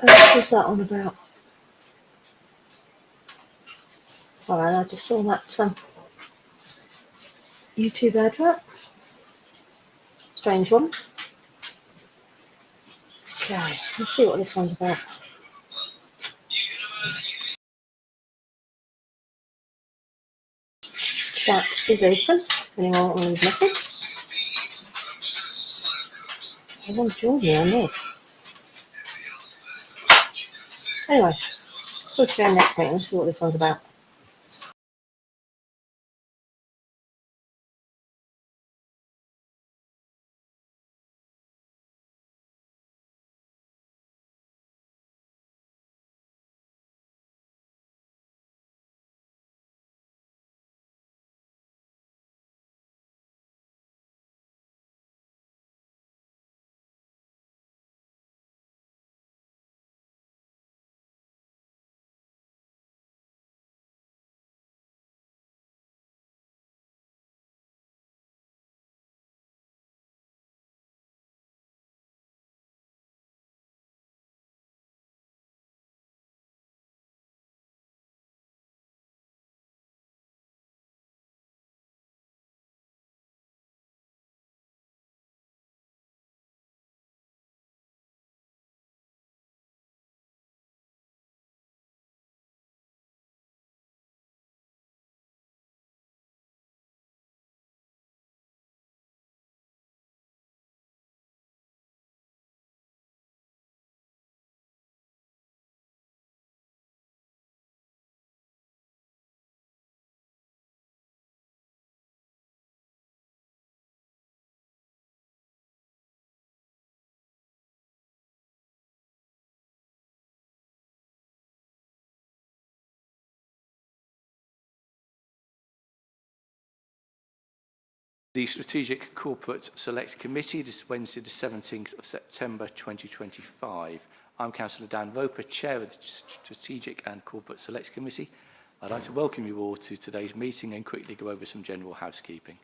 What was that on about? Alright, I just saw that YouTube advert. Strange one. Okay, let's see what this one's about. Chat is open. If anyone wants to leave a message, I want to join you on this. Anyway, we'll go next meeting and see what this one's about. The Strategic Corporate Select Committee, this Wednesday the 17th of September 2025. I'm Councillor Dan Roper, Chair of the Strategic and Corporate Select Committee. I'd like to welcome you all to today's meeting and quickly go over some general housekeeping.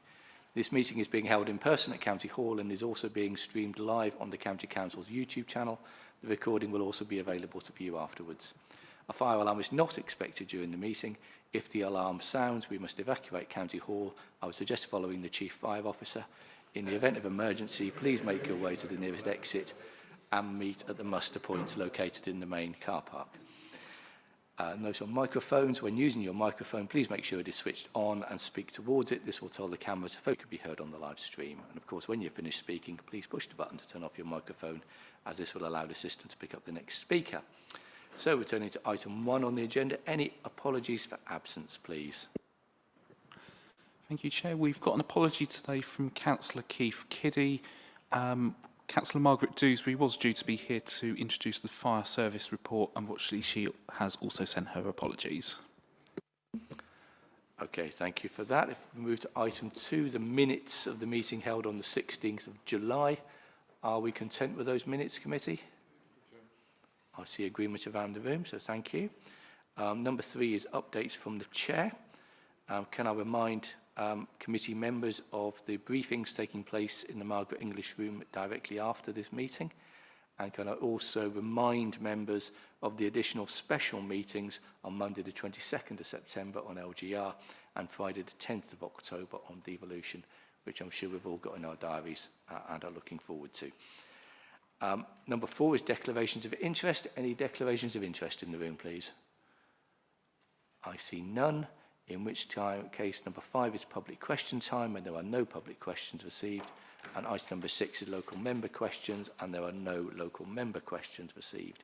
This meeting is being held in person at County Hall and is also being streamed live on the County Council's YouTube channel. The recording will also be available to view afterwards. A fire alarm is not expected during the meeting. If the alarm sounds, we must evacuate County Hall. I would suggest following the Chief Fire Officer. In the event of emergency, please make your way to the nearest exit and meet at the muster points located in the main car park. Note on microphones, when using your microphone, please make sure it is switched on and speak towards it. This will tell the camera to focus be heard on the live stream. And of course, when you're finished speaking, please push the button to turn off your microphone, as this will allow the system to pick up the next speaker. So returning to item 1 on the agenda, any apologies for absence, please? Thank you, Chair. We've got an apology today from Councillor Keith Kiddie. Councillor Margaret Dewsbury was due to be here to introduce the fire service report. Unfortunately, she has also sent her apologies. Okay, thank you for that. If we move to item 2, the minutes of the meeting held on the 16th of July. Are we content with those minutes, committee? I see agreement around the room, so thank you. Number 3 is updates from the chair. Can I remind committee members of the briefings taking place in the Margaret English room directly after this meeting? And can I also remind members of the additional special meetings on Monday the 22nd of September on LGR and Friday the 10th of October on devolution, which I'm sure we've all got in our diaries and are looking forward to. Number 4 is declarations of interest. Any declarations of interest in the room, please? I see none, in which case number 5 is public question time, and there are no public questions received. And item number 6 is local member questions, and there are no local member questions received.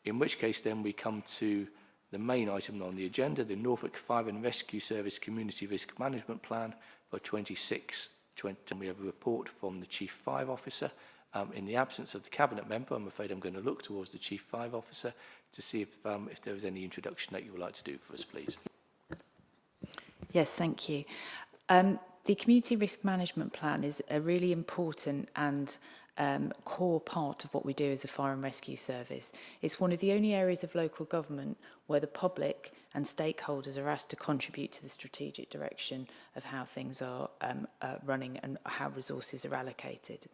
In which case then we come to the main item on the agenda, the Norfolk Fire and Rescue Service Community Risk Management Plan for 26-20. And we have a report from the Chief Fire Officer. In the absence of the Cabinet member, I'm afraid I'm going to look towards the Chief Fire Officer to see if there is any introduction that you would like to do for us, please. Yes, thank you. The Community Risk Management Plan is a really important and core part of what we do as a fire and rescue service. It's one of the only areas of local government where the public and stakeholders are asked to contribute to the strategic direction of how things are running and how resources are allocated.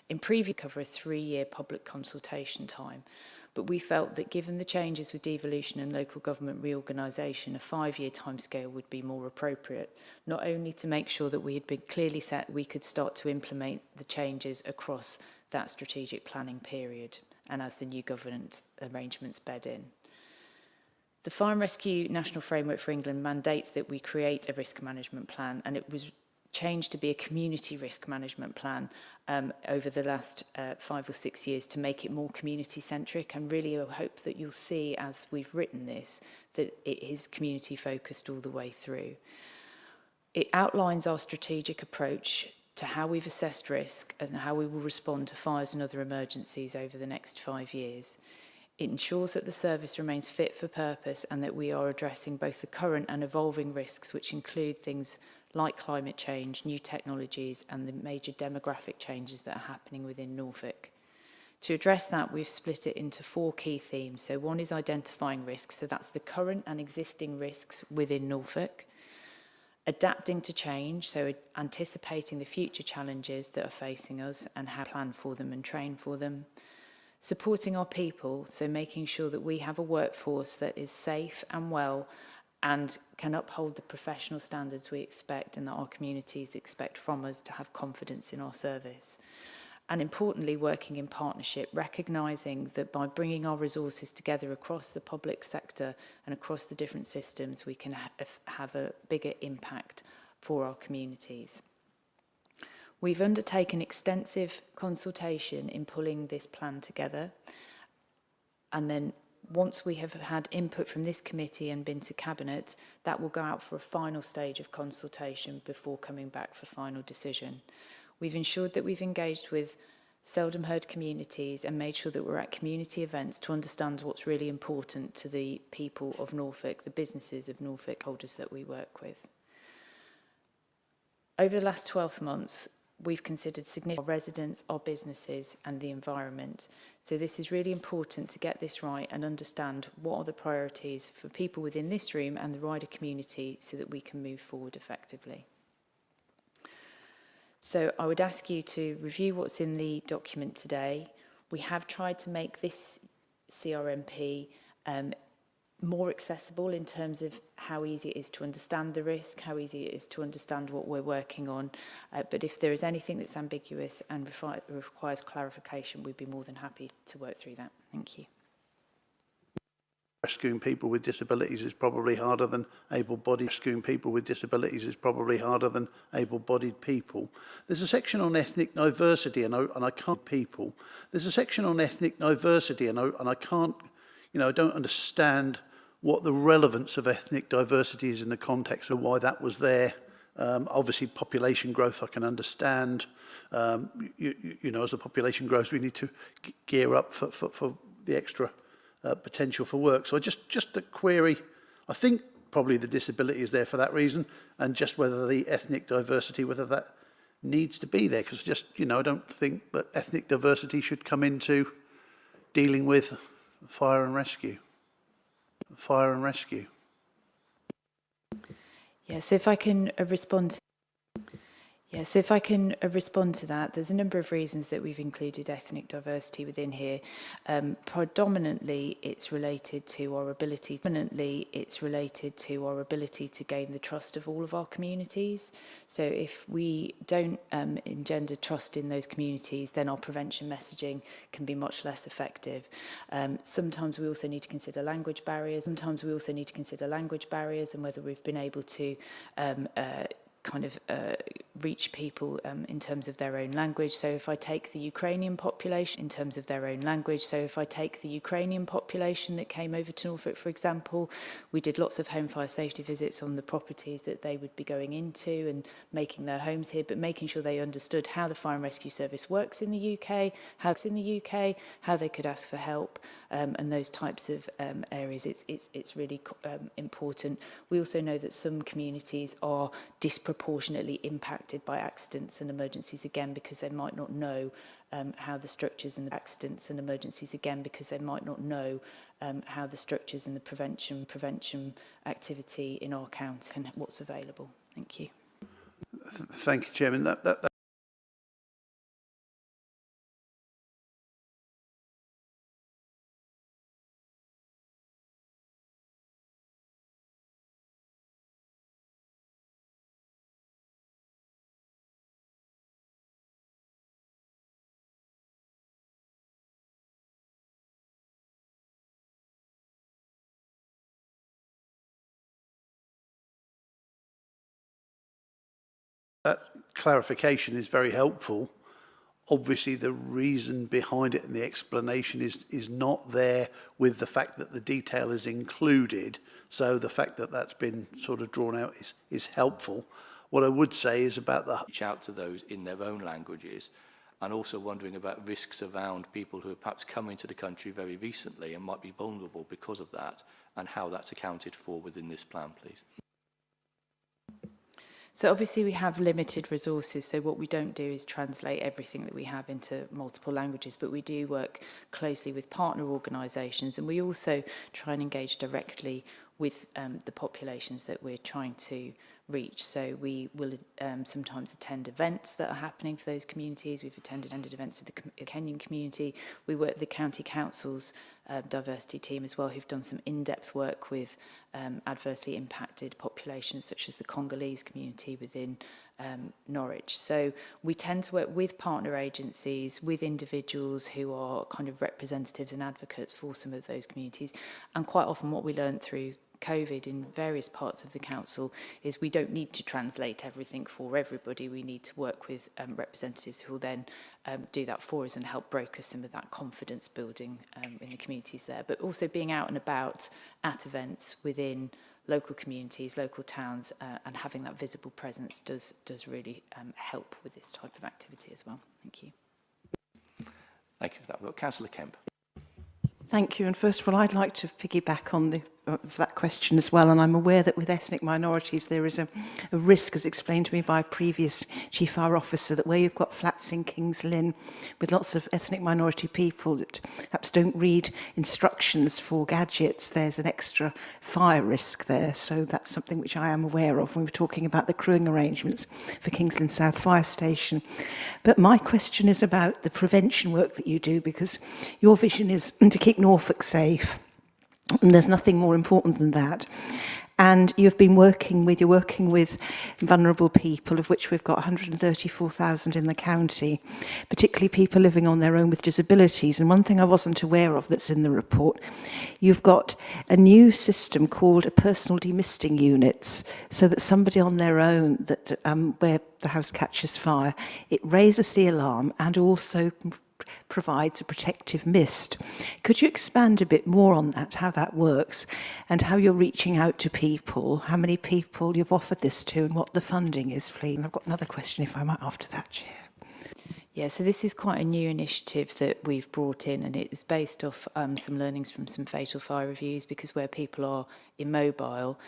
In preview, cover a 3-year public consultation time, But we felt that given the changes with devolution and local government reorganisation, a 5-year timescale would be more appropriate, not only to make sure that we had been clearly set, we could start to implement the changes across that strategic planning period and as the new government arrangements bed in. The Fire and Rescue National Framework for England mandates that we create a risk management plan, and it was changed to be a community risk management plan over the last 5 or 6 years to make it more community centric, and really I hope that you'll see as we've written this that it is community focused all the way through. It outlines our strategic approach to how we've assessed risk and how we will respond to fires and other emergencies over the next 5 years. It ensures that the service remains fit for purpose and that we are addressing both the current and evolving risks, which include things like climate change, new technologies and the major demographic changes that are happening within Norfolk. To address that, we've split it into 4 key themes. So one is identifying risks, so that's the current and existing risks within Norfolk. Adapting to change, so anticipating the future challenges that are facing us and how to plan for them and train for them. Supporting our people, so making sure that we have a workforce that is safe and well and can uphold the professional standards we expect and that our communities expect from us to have confidence in our service. And importantly, working in partnership, recognising that by bringing our resources together across the public sector and across the different systems, we can have a bigger impact for our communities. We've undertaken extensive consultation in pulling this plan together. And then once we have had input from this committee and been to Cabinet, that will go out for a final stage of consultation before coming back for final decision. We've ensured that we've engaged with seldom heard communities and made sure that we're at community events to understand what's really important to the people of Norfolk, the businesses of Norfolk holders that we work with. Over the last 12 months, we've considered significant our residents, our businesses and the environment. So this is really important to get this right and understand what are the priorities for people within this room and the wider community so that we can move forward effectively. So I would ask you to review what's in the document today. We have tried to make this CRMP more accessible in terms of how easy it is to understand the risk, how easy it is to understand what we're working on. But if there is anything that's ambiguous and requires clarification, we'd be more than happy to work through that. Thank you. Rescuing people with disabilities is probably harder than able-bodied. Rescuing people with disabilities is probably harder than able-bodied people. There's a section on ethnic diversity, and I can't people. There's a section on ethnic diversity, and I can't, I don't understand what the relevance of ethnic diversity is in the context of why that was there. Obviously, population growth I can understand. As the population grows, we need to gear up for the extra potential for work. So just a query. I think probably the disability is there for that reason, and just whether the ethnic diversity, whether that needs to be there, because I don't think that ethnic diversity should come into dealing with fire and rescue. Fire and rescue. Yes, if I can respond. Yes, if I can respond to that, there's a number of reasons that we've included ethnic diversity within here. Predominantly, it's related to our ability. It's related to our ability to gain the trust of all of our communities. So, if we don't engender trust in those communities, then our prevention messaging can be much less effective. Sometimes we also need to consider language barriers. And whether we've been able to reach people in terms of their own language. So if I take the Ukrainian population that came over to Norfolk, for example, we did lots of home fire safety visits on the properties that they would be going into and making their homes here, but making sure they understood how the fire and rescue service works in the UK, how they could ask for help, and those types of areas. It's really important. We also know that some communities are disproportionately impacted by accidents and emergencies, again because they might not know how the structures and the prevention activity in our county and what's available. Thank you. Thank you, Chairman. That That clarification is very helpful. Obviously, the reason behind it and the explanation is not there with the fact that the detail is included. So the fact that that's been sort of drawn out is helpful. What I would say is about the... Reach out to those in their own languages, and also wondering about risks around people who have perhaps come into the country very recently and might be vulnerable because of that, and how that's accounted for within this plan, please. So obviously we have limited resources, so what we don't do is translate everything that we have into multiple languages, but we do work closely with partner organisations, and we also try and engage directly with the populations that we're trying to reach. So we will sometimes attend events that are happening for those communities. We've attended events with the Kenyan community. We work with the County Council's diversity team as well, who've done some in-depth work with adversely impacted populations such as the Congolese community within Norwich. So we tend to work with partner agencies, with individuals who are kind of representatives and advocates for some of those communities. And quite often what we learned through COVID in various parts of the council is we don't need to translate everything for everybody. We need to work with representatives who will then do that for us and help broker some of that confidence building in the communities there. But also being out and about at events within local communities, local towns, and having that visible presence does really help with this type of activity as well. Thank you. Thank you for that. We've got Councillor Kemp. Thank you. And first of all, I'd like to piggyback on that question as well. And I'm aware that with ethnic minorities, there is a risk, as explained to me by a previous Chief Fire Officer, that where you've got flats in Kings Lynn with lots of ethnic minority people that perhaps don't read instructions for gadgets, there's an extra fire risk there. So that's something which I am aware of when we're talking about the crewing arrangements for Kings Lynn South Fire Station. But my question is about the prevention work that you do, because your vision is to keep Norfolk safe. And there's nothing more important than that. And you're working with vulnerable people, of which we've got 134,000 in the county, particularly people living on their own with disabilities. And one thing I wasn't aware of that's in the report, you've got a new system called a personal demisting units, so that somebody on their own, that where the house catches fire, it raises the alarm and also provides a protective mist. Could you expand a bit more on that, how that works, and how you're reaching out to people, how many people you've offered this to, and what the funding is, please? And I've got another question, if I might, after that, Chair. Yeah, so this is quite a new initiative that we've brought in, and it was based off some learnings from some fatal fire reviews, because where people are immobile,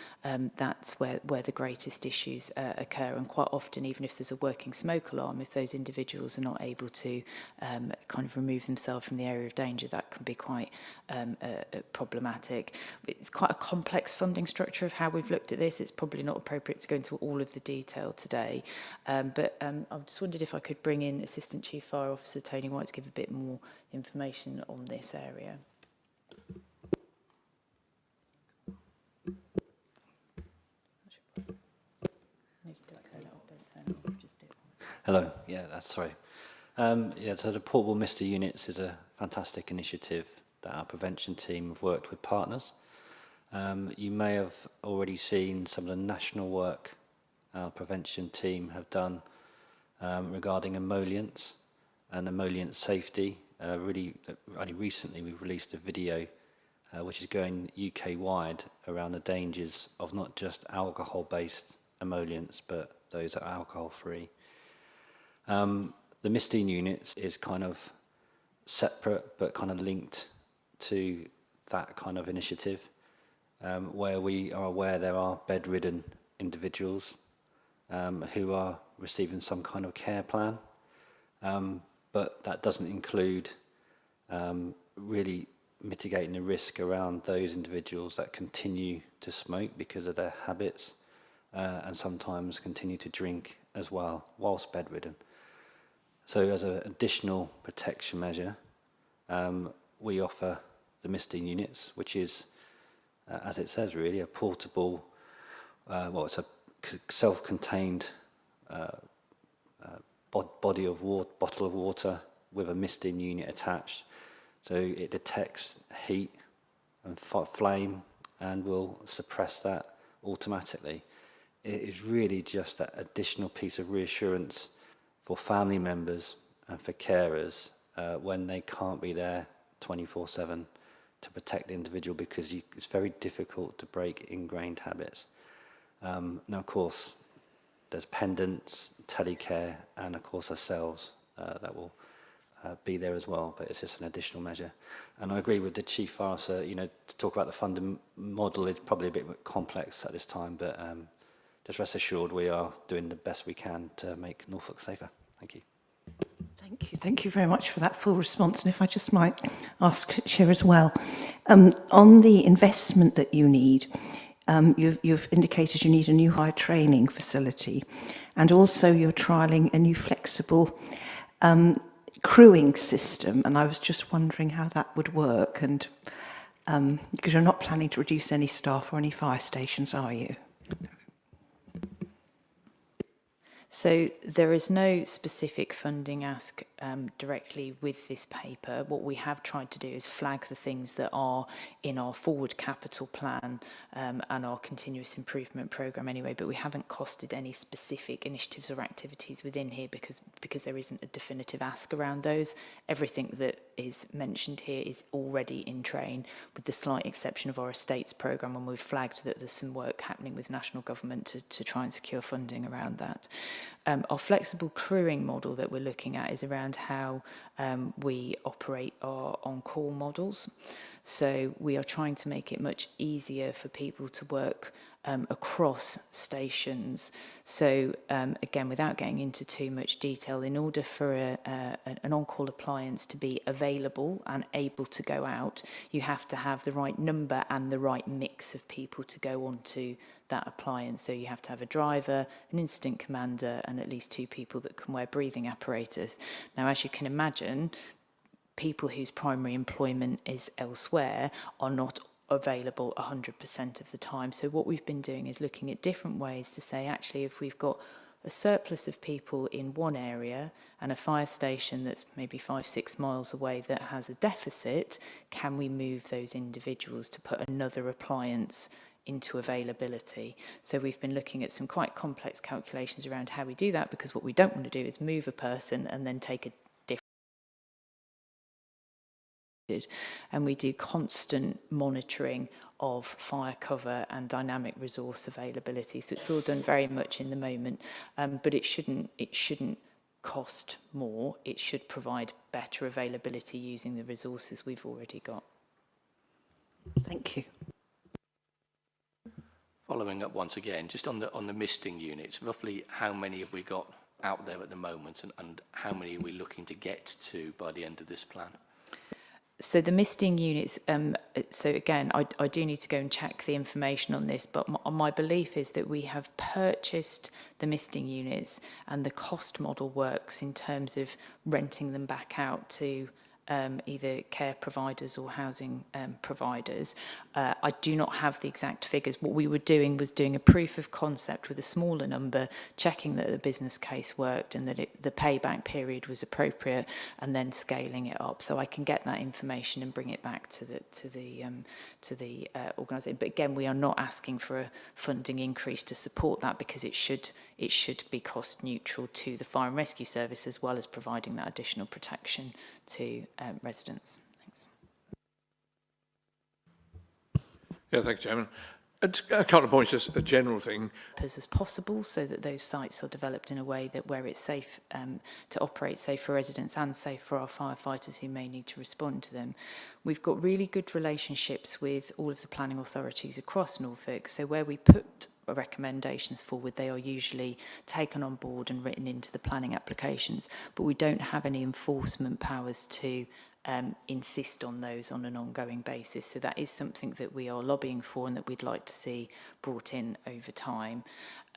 that's where the greatest issues occur. And quite often, even if there's a working smoke alarm, if those individuals are not able to kind of remove themselves from the area of danger, that can be quite problematic. It's quite a complex funding structure of how we've looked at this. It's probably not appropriate to go into all of the detail today. But I just wondered if I could bring in Assistant Chief Fire Officer Tony White to give a bit more information on this area. Hello, yeah, that's sorry. Yeah, so the portable mister units is a fantastic initiative that our prevention team have worked with partners. You may have already seen some of the national work our prevention team have done regarding emollients and emollient safety. Only recently we've released a video which is going UK-wide around the dangers of not just alcohol-based emollients, but those that are alcohol-free. The misting units is kind of separate but kind of linked to that kind of initiative, where we are aware there are bedridden individuals who are receiving some kind of care plan, but that doesn't include really mitigating the risk around those individuals that continue to smoke because of their habits and sometimes continue to drink as well whilst bedridden. So as an additional protection measure, we offer the misting units, which is, as it says really, a portable, well, it's a self-contained bottle of water with a misting unit attached. So it detects heat and flame and will suppress that automatically. it is really just that additional piece of reassurance for family members and for carers when they can't be there 24/7 to protect the individual, because it's very difficult to break ingrained habits. Now, of course, there's pendants, telecare, and of course ourselves that will be there as well, but it's just an additional measure. And I agree with the Chief Fire Officer, you know, to talk about the funding model is probably a bit complex at this time, but just rest assured we are doing the best we can to make Norfolk safer. Thank you. Thank you very much for that full response. And if I just might ask Chair as well, on the investment that you need, you've indicated you need a new hire training facility, and also you're trialling a new flexible crewing system, and I was just wondering how that would work, and because you're not planning to reduce any staff or any fire stations, are you? So there is no specific funding ask directly with this paper. What we have tried to do is flag the things that are in our forward capital plan and our continuous improvement programme anyway, but we haven't costed any specific initiatives or activities within here because there isn't a definitive ask around those. Everything that is mentioned here is already in train, with the slight exception of our estates programme, when we've flagged that there's some work happening with national government to try and secure funding around that. Our flexible crewing model that we're looking at is around how we operate our on-call models. So we are trying to make it much easier for people to work across stations. So again, without getting into too much detail, in order for an on-call appliance to be available and able to go out, you have to have the right number and the right mix of people to go onto that appliance. So you have to have a driver, an incident commander, and at least 2 people that can wear breathing apparatus. Now, as you can imagine, people whose primary employment is elsewhere are not available 100% of the time. So what we've been doing is looking at different ways to say, actually, if we've got a surplus of people in one area and a fire station that's maybe 5-6 miles away that has a deficit, can we move those individuals to put another appliance into availability? So we've been looking at some quite complex calculations around how we do that, because what we don't want to do is move a person and then take a and we do constant monitoring of fire cover and dynamic resource availability. So it's all done very much in the moment, but it shouldn't cost more. It should provide better availability using the resources we've already got. Thank you. Following up once again, just on the misting units, roughly how many have we got out there at the moment, and how many are we looking to get to by the end of this plan? So the misting units, so again, I do need to go and check the information on this, but my belief is that we have purchased the misting units and the cost model works in terms of renting them back out to either care providers or housing providers. I do not have the exact figures. What we were doing was doing a proof of concept with a smaller number, checking that the business case worked and that the payback period was appropriate, and then scaling it up. So I can get that information and bring it back to the organisation. But again, we are not asking for a funding increase to support that, because it should be cost neutral to the fire and rescue service, as well as providing that additional protection to residents. Thanks. Yeah, thank you, Chairman. A couple of points, just a general thing. As possible, so that those sites are developed in a way that where it's safe to operate, safe for residents and safe for our firefighters who may need to respond to them. We've got really good relationships with all of the planning authorities across Norfolk, so where we put recommendations forward, they are usually taken on board and written into the planning applications, but we don't have any enforcement powers to insist on those on an ongoing basis. So that is something that we are lobbying for and that we'd like to see brought in over time.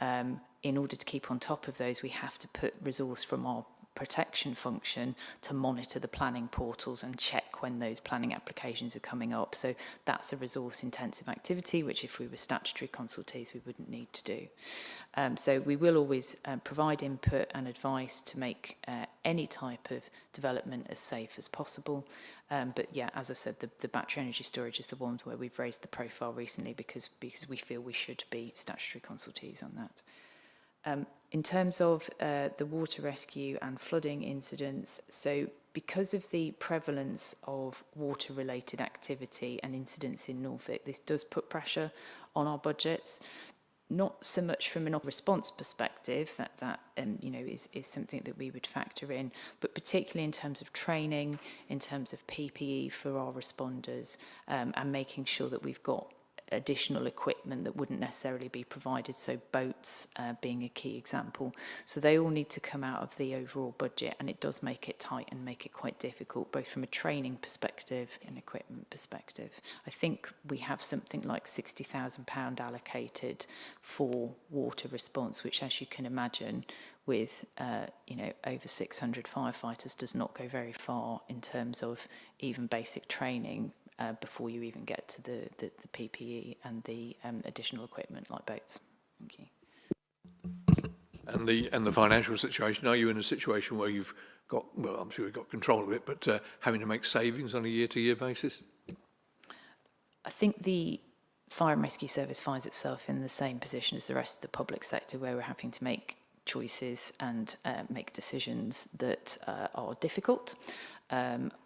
In order to keep on top of those, we have to put resource from our protection function to monitor the planning portals and check when those planning applications are coming up. So that's a resource intensive activity, which if we were statutory consultees, we wouldn't need to do. So we will always provide input and advice to make any type of development as safe as possible. But yeah, as I said, the battery energy storage is the one where we've raised the profile recently because we feel we should be statutory consultees on that. In terms of the water rescue and flooding incidents, so because of the prevalence of water-related activity and incidents in Norfolk, this does put pressure on our budgets. Not so much from a response perspective, that you know, is something that we would factor in, but particularly in terms of training, in terms of PPE for our responders, and making sure that we've got additional equipment that wouldn't necessarily be provided, so boats being a key example. So they all need to come out of the overall budget, and it does make it tight and make it quite difficult, both from a training perspective and equipment perspective. I think we have something like £60,000 allocated for water response, which, as you can imagine, with you know, over 600 firefighters does not go very far in terms of even basic training before you even get to the PPE and the additional equipment like boats. Thank you. And the financial situation, are you in a situation where you've got, well, I'm sure you've got control of it, but having to make savings on a year-to-year basis? I think the Fire and Rescue Service finds itself in the same position as the rest of the public sector, where we're having to make choices and make decisions that are difficult.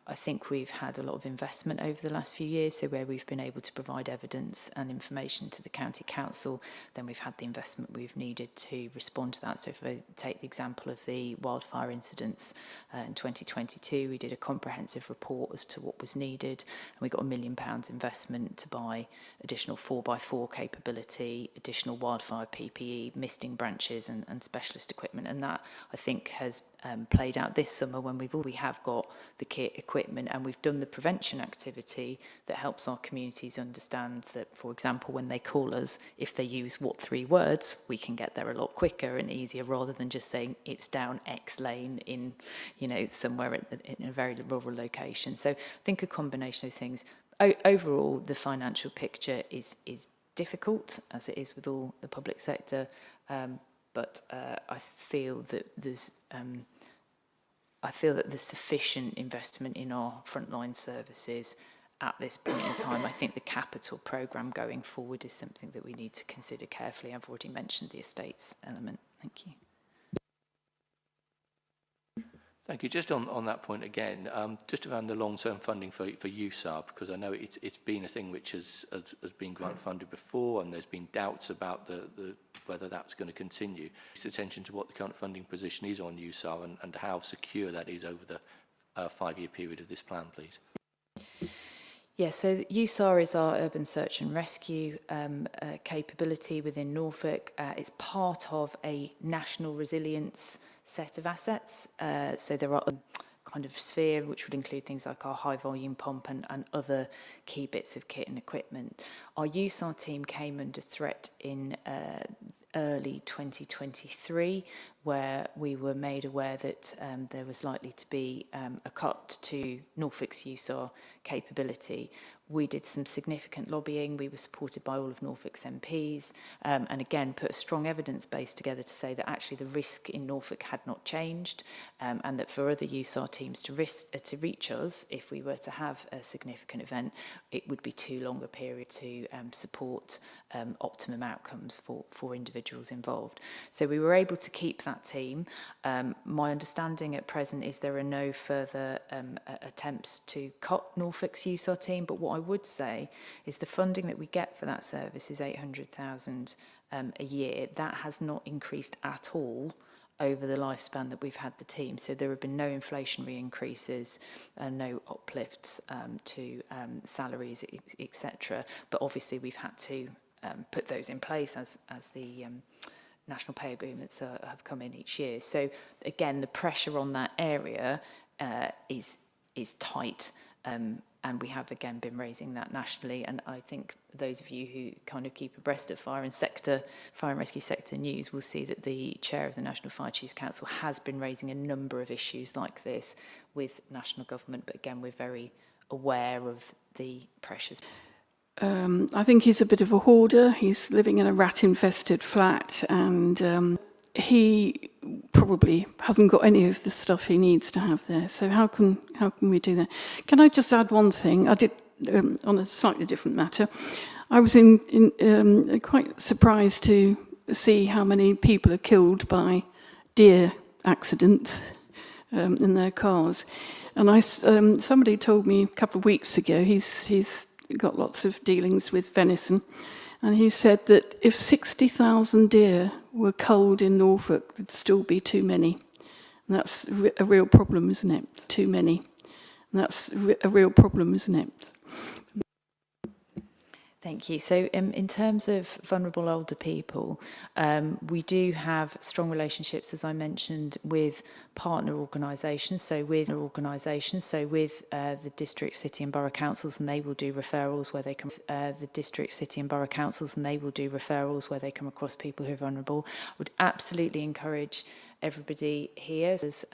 I think we've had a lot of investment over the last few years, so where we've been able to provide evidence and information to the county council, then we've had the investment we've needed to respond to that. So if I take the example of the wildfire incidents in 2022, we did a comprehensive report as to what was needed, and we got £1 million investment to buy additional 4x4 capability, additional wildfire PPE, misting branches and specialist equipment, and that I think has played out this summer when we have got the kit equipment, and we've done the prevention activity that helps our communities understand that, for example, when they call us, if they use what 3 words, we can get there a lot quicker and easier, rather than just saying it's down X lane in, you know, somewhere in a very rural location. So I think a combination of things. Overall, the financial picture is difficult, as it is with all the public sector, but I feel that there's sufficient investment in our frontline services at this point in time. I think the capital programme going forward is something that we need to consider carefully. I've already mentioned the estates element. Thank you. Thank you. Just on that point again, just around the long-term funding for USAR, because I know it's been a thing which has been grant funded before, and there's been doubts about the whether that's going to continue. Just attention to what the current funding position is on USAR and how secure that is over the 5-year period of this plan, please. Yeah, so USAR is our urban search and rescue capability within Norfolk. It's part of a national resilience set of assets. So there are kind of sphere, which would include things like our high volume pump and other key bits of kit and equipment. Our USAR team came under threat in early 2023, where we were made aware that there was likely to be a cut to Norfolk's USAR capability. We did some significant lobbying. We were supported by all of Norfolk's MPs, and again put a strong evidence base together to say that actually the risk in Norfolk had not changed, and that for other USAR teams to reach us, if we were to have a significant event, it would be too long a period to support optimum outcomes for individuals involved. So we were able to keep that team. My understanding at present is there are no further attempts to cut Norfolk's USAR team, but what I would say is the funding that we get for that service is £800,000 a year. That has not increased at all over the lifespan that we've had the team. So there have been no inflationary increases, no uplifts to salaries, etc. But obviously we've had to put those in place as the national pay agreements have come in each year. So again, the pressure on that area is tight. And we have again been raising that nationally, and I think those of you who kind of keep abreast of fire and rescue sector news will see that the chair of the National Fire Chiefs Council has been raising a number of issues like this with national government, but again we're very aware of the pressures. I think he's a bit of a hoarder. He's living in a rat-infested flat, and he probably hasn't got any of the stuff he needs to have there. So how can we do that? Can I just add one thing? I did on a slightly different matter. I was quite surprised to see how many people are killed by deer accidents in their cars. And somebody told me a couple of weeks ago, he's got lots of dealings with venison, and he said that if 60,000 deer were culled in Norfolk, there'd still be too many. And that's a real problem, isn't it? Too many. And that's a real problem, isn't it? Thank you. So in terms of vulnerable older people, we do have strong relationships, as I mentioned, with partner organisations, so with the district, city and borough councils, and they will do referrals where they come, the district, city and borough councils, and they will do referrals where they come across people who are vulnerable. I would absolutely encourage everybody here, as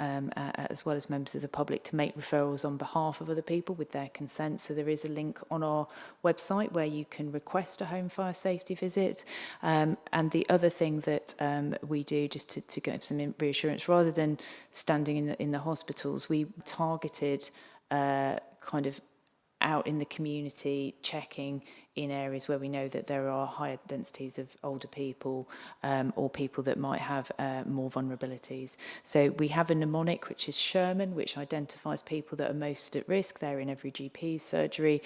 well as members of the public, to make referrals on behalf of other people with their consent. So there is a link on our website where you can request a home fire safety visit. And the other thing that we do, just to give some reassurance, rather than standing in the hospitals, we targeted kind of out in the community, checking in areas where we know that there are higher densities of older people or people that might have more vulnerabilities. So we have a mnemonic, which is Sherman, which identifies people that are most at risk. They're in every GP's surgery.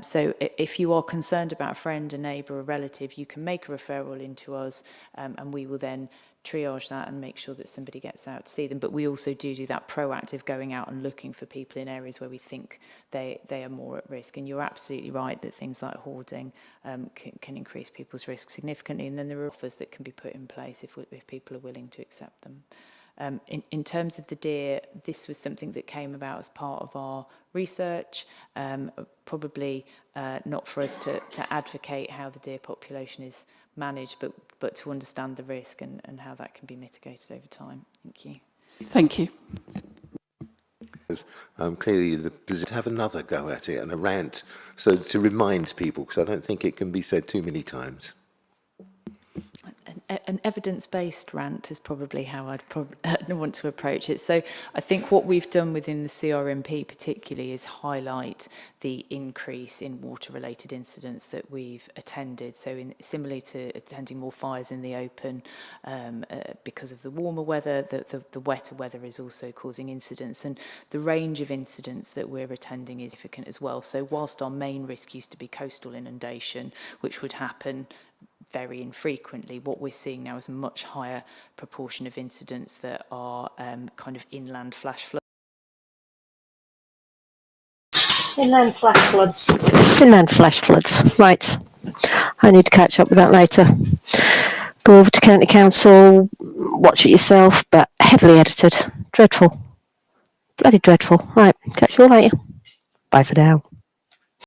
So if you are concerned about a friend, a neighbour, a relative, you can make a referral into us, and we will then triage that and make sure that somebody gets out to see them. But we also do that proactive going out and looking for people in areas where we think they are more at risk. And you're absolutely right that things like hoarding can increase people's risk significantly. And then there are offers that can be put in place if people are willing to accept them. In terms of the deer, this was something that came about as part of our research, probably not for us to advocate how the deer population is managed, but to understand the risk and how that can be mitigated over time. Thank you. Thank you. Clearly the position to have another go at it and a rant, so to remind people, because I don't think it can be said too many times. An evidence-based rant is probably how I'd want to approach it. So I think what we've done within the CRMP particularly is highlight the increase in water-related incidents that we've attended. So similarly to attending more fires in the open because of the warmer weather, the wetter weather is also causing incidents, and the range of incidents that we're attending is significant as well. So whilst our main risk used to be coastal inundation, which would happen very infrequently, what we're seeing now is a much higher proportion of incidents that are kind of inland flash floods. Inland flash floods. Inland flash floods, right. I need to catch up with that later. Go over to County Council, watch it yourself, but heavily edited. Dreadful. Bloody dreadful. Right, catch you all later. Bye for now.